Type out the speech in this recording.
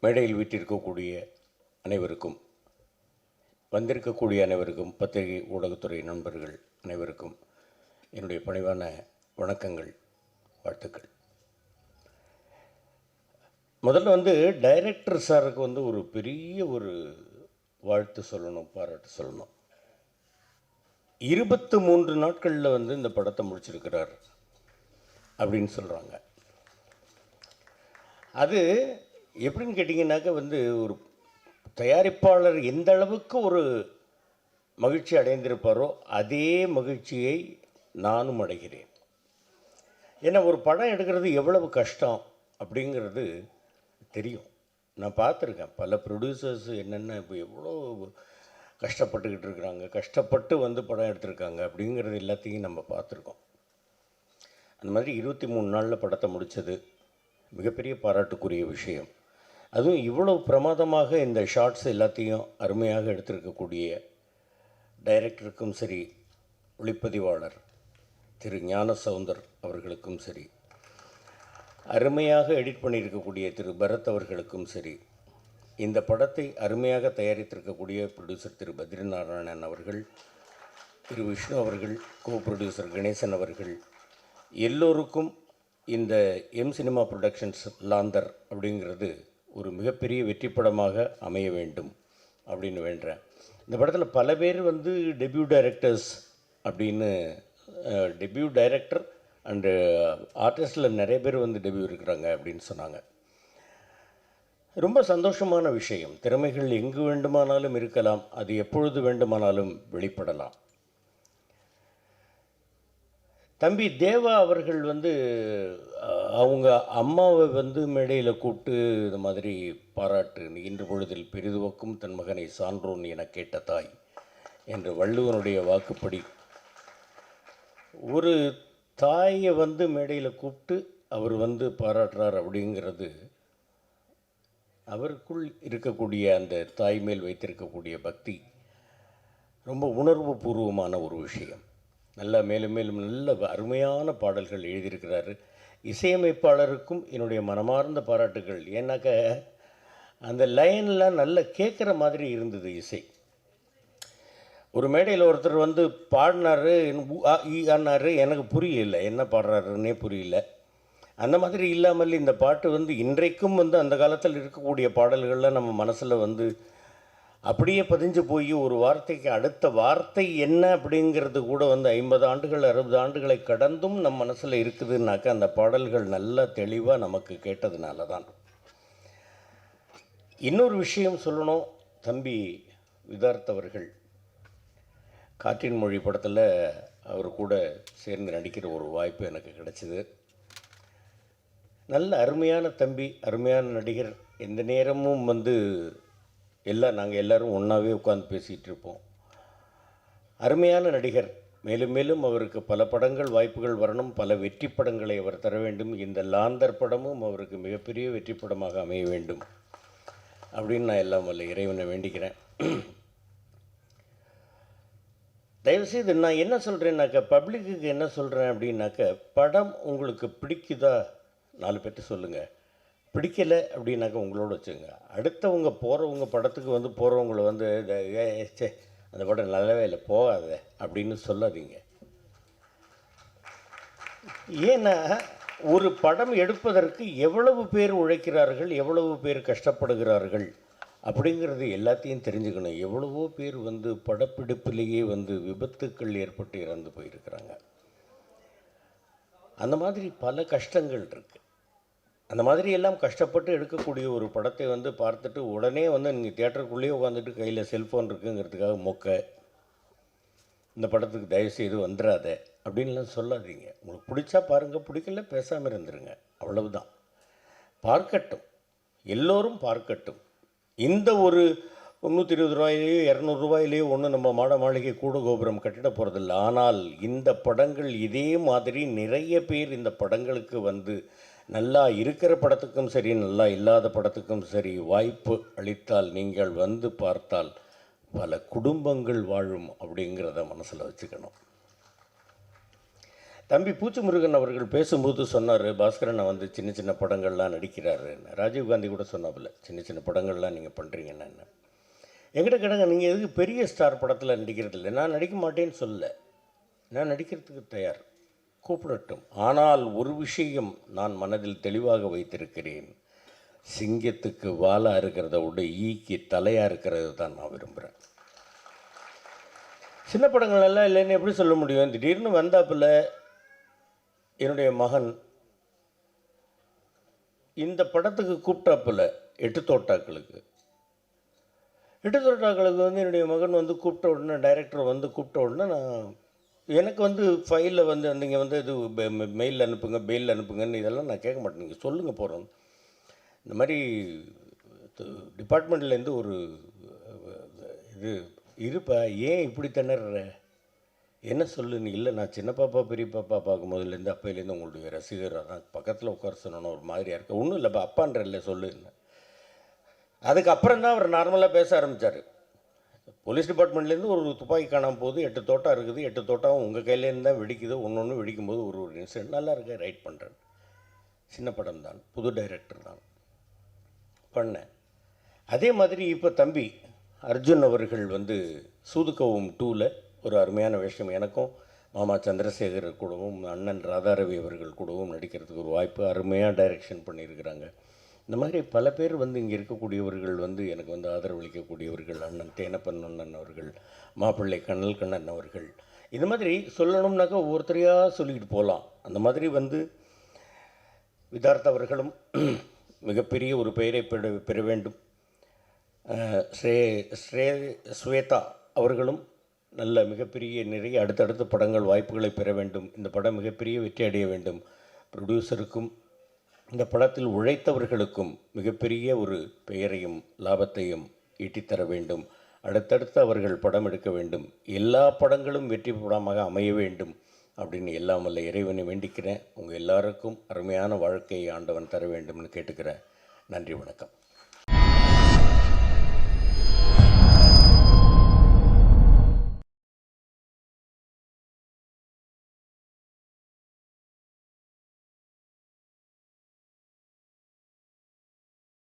மேடையில் வீட்டிருக்கக்கூடிய அனைவருக்கும், வந்திருக்கக்கூடிய அனைவருக்கும், பத்திரிகை ஊடகத்துறை நண்பர்கள் அனைவருக்கும் என்னுடைய பணிவான வணக்கங்கள், வாழ்த்துக்கள். முதல்ல டைரக்டர் சாருக்கு ஒரு பெரிய ஒரு வாழ்த்து சொல்லணும், பாராட்டு சொல்லணும். 23 நாட்களில் இந்த படத்தை முடிச்சிருக்கிறார் அப்படின்னு சொல்கிறாங்க. அது எப்படின்னு கேட்டிங்கன்னாக்கா ஒரு தயாரிப்பாளர் எந்த அளவுக்கு ஒரு மகிழ்ச்சி அடைந்திருப்பாரோ அதே மகிழ்ச்சியை நானும் அடைகிறேன். ஏன்னா ஒரு படம் எடுக்கிறது எவ்வளவு கஷ்டம் அப்படிங்கிறது தெரியும். நான் பார்த்துருக்கேன் பல ப்ரொடியூசர்ஸ் என்னென்ன இப்போ எவ்வளோ கஷ்டப்பட்டுக்கிட்டு இருக்கிறாங்க, கஷ்டப்பட்டு படம் எடுத்திருக்காங்க அப்படிங்கிறது எல்லாத்தையும் நம்ம பார்த்துருக்கோம். அந்த மாதிரி 23 நாளில் படத்தை முடித்தது மிகப்பெரிய பாராட்டுக்குரிய விஷயம். அதுவும் இவ்வளவு பிரமாதமாக இந்த ஷார்ட்ஸ் எல்லாத்தையும் அருமையாக எடுத்திருக்கக்கூடிய டைரக்டருக்கும் சரி, ஒளிப்பதிவாளர் திரு ஞானசவுந்தர் அவர்களுக்கும் சரி, அருமையாக எடிட் பண்ணியிருக்கக்கூடிய திரு பரத் அவர்களுக்கும் சரி, இந்த படத்தை அருமையாக தயாரித்திருக்கக்கூடிய ப்ரொடியூசர் திரு பத்ரிநாராயணன் அவர்கள், திரு விஷ்ணு அவர்கள், கோ ப்ரொடியூசர் கணேசன் அவர்கள், எல்லோருக்கும் இந்த எம் சினிமா ப்ரொடக்ஷன்ஸ் லாந்தர் அப்படிங்கிறது ஒரு மிகப்பெரிய வெற்றி படமாக அமைய வேண்டும் அப்படின்னு வேண்டுறேன். இந்த படத்தில் பல பேர் டெபியூ டைரக்டர்ஸ் அப்படின்னு, டெபியூ டைரக்டர் அண்டு ஆர்டிஸ்டில் நிறைய பேர் டெபியூ இருக்கிறாங்க அப்படின்னு சொன்னாங்க. ரொம்ப சந்தோஷமான விஷயம். திறமைகள் எங்கு வேண்டுமானாலும் இருக்கலாம், அது எப்பொழுது வேண்டுமானாலும் வெளிப்படலாம். தம்பி தேவா அவர்கள் அவங்க அம்மாவை மேடையில் கூப்பிட்டு இந்த மாதிரி பாராட்டு, இன்று பொழுதில் பெரிதுவக்கும் தன் மகனை சான்றோன் என கேட்ட தாய் என்ற வள்ளுவனுடைய வாக்குப்படி ஒரு தாயை மேடையில் கூப்பிட்டு அவர் பாராட்டுறார் அப்படிங்கிறது அவருக்குள் இருக்கக்கூடிய அந்த தாய் மேல் வைத்திருக்கக்கூடிய பக்தி ரொம்ப உணர்வு பூர்வமான ஒரு விஷயம். நல்லா மேலும் மேலும் நல்ல அருமையான பாடல்கள் எழுதியிருக்கிறாரு. இசையமைப்பாளருக்கும் என்னுடைய மனமார்ந்த பாராட்டுகள். ஏன்னாக்க அந்த லைன்லாம் நல்லா கேட்குற மாதிரி இருந்தது இசை. ஒரு மேடையில் ஒருத்தர் பாடினார், ஆனார், எனக்கு புரியல என்ன பாடுறாருன்னே புரியல. அந்த மாதிரி இல்லாமல் இந்த பாட்டு இன்றைக்கும் அந்த காலத்தில் இருக்கக்கூடிய பாடல்கள்லாம் நம்ம மனசில் அப்படியே பதிஞ்சு போய் ஒரு வார்த்தைக்கு அடுத்த வார்த்தை என்ன அப்படிங்கிறது கூட 50 ஆண்டுகள் 60 ஆண்டுகளை கடந்தும் நம் மனசில் இருக்குதுன்னாக்கா அந்த பாடல்கள் நல்லா தெளிவாக நமக்கு கேட்டதுனால தான். இன்னொரு விஷயம் சொல்லணும். தம்பி விதார்த் அவர்கள் காற்றின் மொழி படத்தில் அவர் கூட சேர்ந்து நடிக்கிற ஒரு வாய்ப்பு எனக்கு கிடைச்சிது. நல்ல அருமையான தம்பி, அருமையான நடிகர். எந்த நேரமும் நாங்கள் எல்லோரும் ஒன்றாவே உட்காந்து பேசிகிட்டு இருப்போம். அருமையான நடிகர். மேலும் மேலும் அவருக்கு பல படங்கள் வாய்ப்புகள் வரணும், பல வெற்றி படங்களை அவர் தர வேண்டும். இந்த லாந்தர் படமும் அவருக்கு மிகப்பெரிய வெற்றி படமாக அமைய வேண்டும் அப்படின்னு நான் எல்லாம் வல்ல இறைவனை வேண்டிக்கிறேன். தயவுசெய்து நான் என்ன சொல்கிறேன்னாக்கா, பப்ளிக்கு என்ன சொல்கிறேன் அப்படின்னாக்கா, படம் உங்களுக்கு பிடிக்குதா 4 பேர்ட்டு சொல்லுங்கள். பிடிக்கலை அப்படின்னாக்கா உங்களோட வச்சுங்க. அடுத்தவங்க போகிறவங்க படத்துக்கு போகிறவங்கள சே அந்த படம் நல்லாவே இல்லை போகாத அப்படின்னு சொல்லாதீங்க. ஏன்னா ஒரு படம் எடுப்பதற்கு எவ்வளவு பேர் உழைக்கிறார்கள், எவ்வளவு பேர் கஷ்டப்படுகிறார்கள் அப்படிங்கிறது எல்லாத்தையும் தெரிஞ்சுக்கணும். எவ்வளவோ பேர் படப்பிடிப்பிலேயே விபத்துக்கள் ஏற்பட்டு இறந்து போயிருக்கிறாங்க. அந்த மாதிரி பல கஷ்டங்கள் இருக்குது. அந்த மாதிரி எல்லாம் கஷ்டப்பட்டு எடுக்கக்கூடிய ஒரு படத்தை பார்த்துட்டு உடனே நீங்கள் தியேட்டருக்குள்ளேயே உட்காந்துட்டு கையில் செல்ஃபோன் இருக்குங்கிறதுக்காக இந்த படத்துக்கு தயவுசெய்து வந்துடாத அப்படின்லாம் சொல்லாதீங்க. உங்களுக்கு பிடிச்சா பாருங்கள், பிடிக்கல பேசாமல் இருந்துருங்க, அவ்வளவுதான். பார்க்கட்டும், எல்லோரும் பார்க்கட்டும். இந்த ஒரு 320 ரூபாயிலேயோ 200 ரூபாயிலேயோ ஒன்றும் நம்ம மாளிகை கூட கோபுரம் கட்டிட போகிறதில்ல. ஆனால் இந்த படங்கள் இதே மாதிரி நிறைய பேர் இந்த படங்களுக்கு நல்லா இருக்கிற படத்துக்கும் சரி, நல்லா இல்லாத படத்துக்கும் சரி வாய்ப்பு அளித்தால், நீங்கள் பார்த்தால் பல குடும்பங்கள் வாழும் அப்படிங்கிறத மனசில் வச்சுக்கணும். தம்பி பூச்சி முருகன் அவர்கள் பேசும்போது சொன்னார், பாஸ்கரன் வந்து சின்ன சின்ன படங்கள்லாம் நடிக்கிறாரு. ராஜீவ்காந்தி கூட சொன்னாப்புல, சின்ன சின்ன படங்கள்லாம் நீங்கள் பண்ணுறீங்கன்னு. என்கிட்ட கேட்டாங்க, நீங்கள் எதுக்கு பெரிய ஸ்டார் படத்தில் நடிக்கிறது இல்லை? நான் நடிக்க மாட்டேன்னு சொல்லலை, நான் நடிக்கிறதுக்கு தயார், கூப்பிடட்டும். ஆனால் ஒரு விஷயம் நான் மனதில் தெளிவாக வைத்திருக்கிறேன், சிங்கத்துக்கு வாலாக இருக்கிறத விட ஈக்கு தலையாக இருக்கிறது தான் நான் விரும்புகிறேன். சின்ன படங்கள் எல்லாம் இல்லைன்னு எப்படி சொல்ல முடியும்? திடீர்னு வந்தாப்புல என்னுடைய மகன் இந்த படத்துக்கு கூப்பிட்டாப்புல, எட்டு தோட்டாக்களுக்கு வந்து என்னுடைய மகன் வந்து கூப்பிட்ட உடனே, டைரக்டர் வந்து கூப்பிட்ட உடனே, நான் எனக்கு வந்து ஃபைலில் வந்து நீங்கள் வந்து இது மெயில் அனுப்புங்க, பெயில் அனுப்புங்கன்னு இதெல்லாம் நான் கேட்க மாட்டேன். நீங்கள் சொல்லுங்கள் போகிறோம். இந்த மாதிரி டிபார்ட்மெண்ட்லேருந்து ஒரு இது இருப்பா, ஏன் இப்படி திணற, என்ன சொல்லு நீ? இல்லை, நான் சின்ன பாப்பா பெரிய பாப்பா பார்க்கும்போதுலேருந்து அப்பையிலேருந்து உங்களுடைய ரசிகராக தான், பக்கத்தில் உட்கார சொன்னோன்னு ஒரு மாதிரியாக இருக்குது. ஒன்றும் இல்லைப்பா, அப்பான்ற இல்லை சொல்லு. அதுக்கப்புறம் தான் அவர் நார்மலாக பேச ஆரம்பித்தார். போலீஸ் டிபார்ட்மெண்ட்லேருந்து ஒரு துப்பாக்கி காணாமல் போகுது, 8 தோட்டம் இருக்குது, 8 தோட்டம் உங்கள் கையிலேருந்து தான் வெடிக்குது, ஒன்று ஒன்று வெடிக்கும்போது ஒரு ஒரு இன்சிடென்ட் நல்லா இருக்க ரைட் பண்ணுறேன். சின்ன படம் தான், புது டைரக்டர் தான் பண்ணேன். அதே மாதிரி இப்போ தம்பி அர்ஜுன் அவர்கள் வந்து சூதுக்கவும் 2ல் ஒரு அருமையான விஷயம், எனக்கும் மாமா சந்திரசேகர் கூடவும் அண்ணன் ராதாரவி அவர்கள் கூடவும் நடிக்கிறதுக்கு ஒரு வாய்ப்பு, அருமையாக டைரக்ஷன் பண்ணியிருக்கிறாங்க. இந்த மாதிரி பல பேர் வந்து இங்கே இருக்கக்கூடியவர்கள் வந்து எனக்கு வந்து ஆதரவளிக்கக்கூடியவர்கள், அண்ணன் தேனப்பன் அண்ணன் அவர்கள், மாப்பிள்ளை கண்ணல் கண்ணன் அவர்கள், இது மாதிரி சொல்லணும்னாக்கா ஒவ்வொருத்தரையாக சொல்லிக்கிட்டு போகலாம். அந்த மாதிரி வந்து விதார்த் அவர்களும் மிகப்பெரிய ஒரு பெயரை பெற வேண்டும். ஸ்வேதா அவர்களும் நல்ல மிகப்பெரிய நிறைய அடுத்தடுத்த படங்கள் வாய்ப்புகளை பெற வேண்டும். இந்த படம் மிகப்பெரிய வெற்றி அடைய வேண்டும். ப்ரொடியூசருக்கும் இந்த படத்தில் உழைத்தவர்களுக்கும் மிகப்பெரிய ஒரு பெயரையும் லாபத்தையும் ஈட்டித்தர வேண்டும். அடுத்தடுத்து அவர்கள் படம் எடுக்க வேண்டும். எல்லா படங்களும் வெற்றி படமாக அமைய வேண்டும் அப்படின்னு எல்லாம் வல்ல இறைவனை வேண்டிக்கிறேன். உங்கள் எல்லாருக்கும் அருமையான வாழ்க்கையை ஆண்டவன் தர வேண்டும்னு கேட்டுக்கிறேன். நன்றி, வணக்கம்.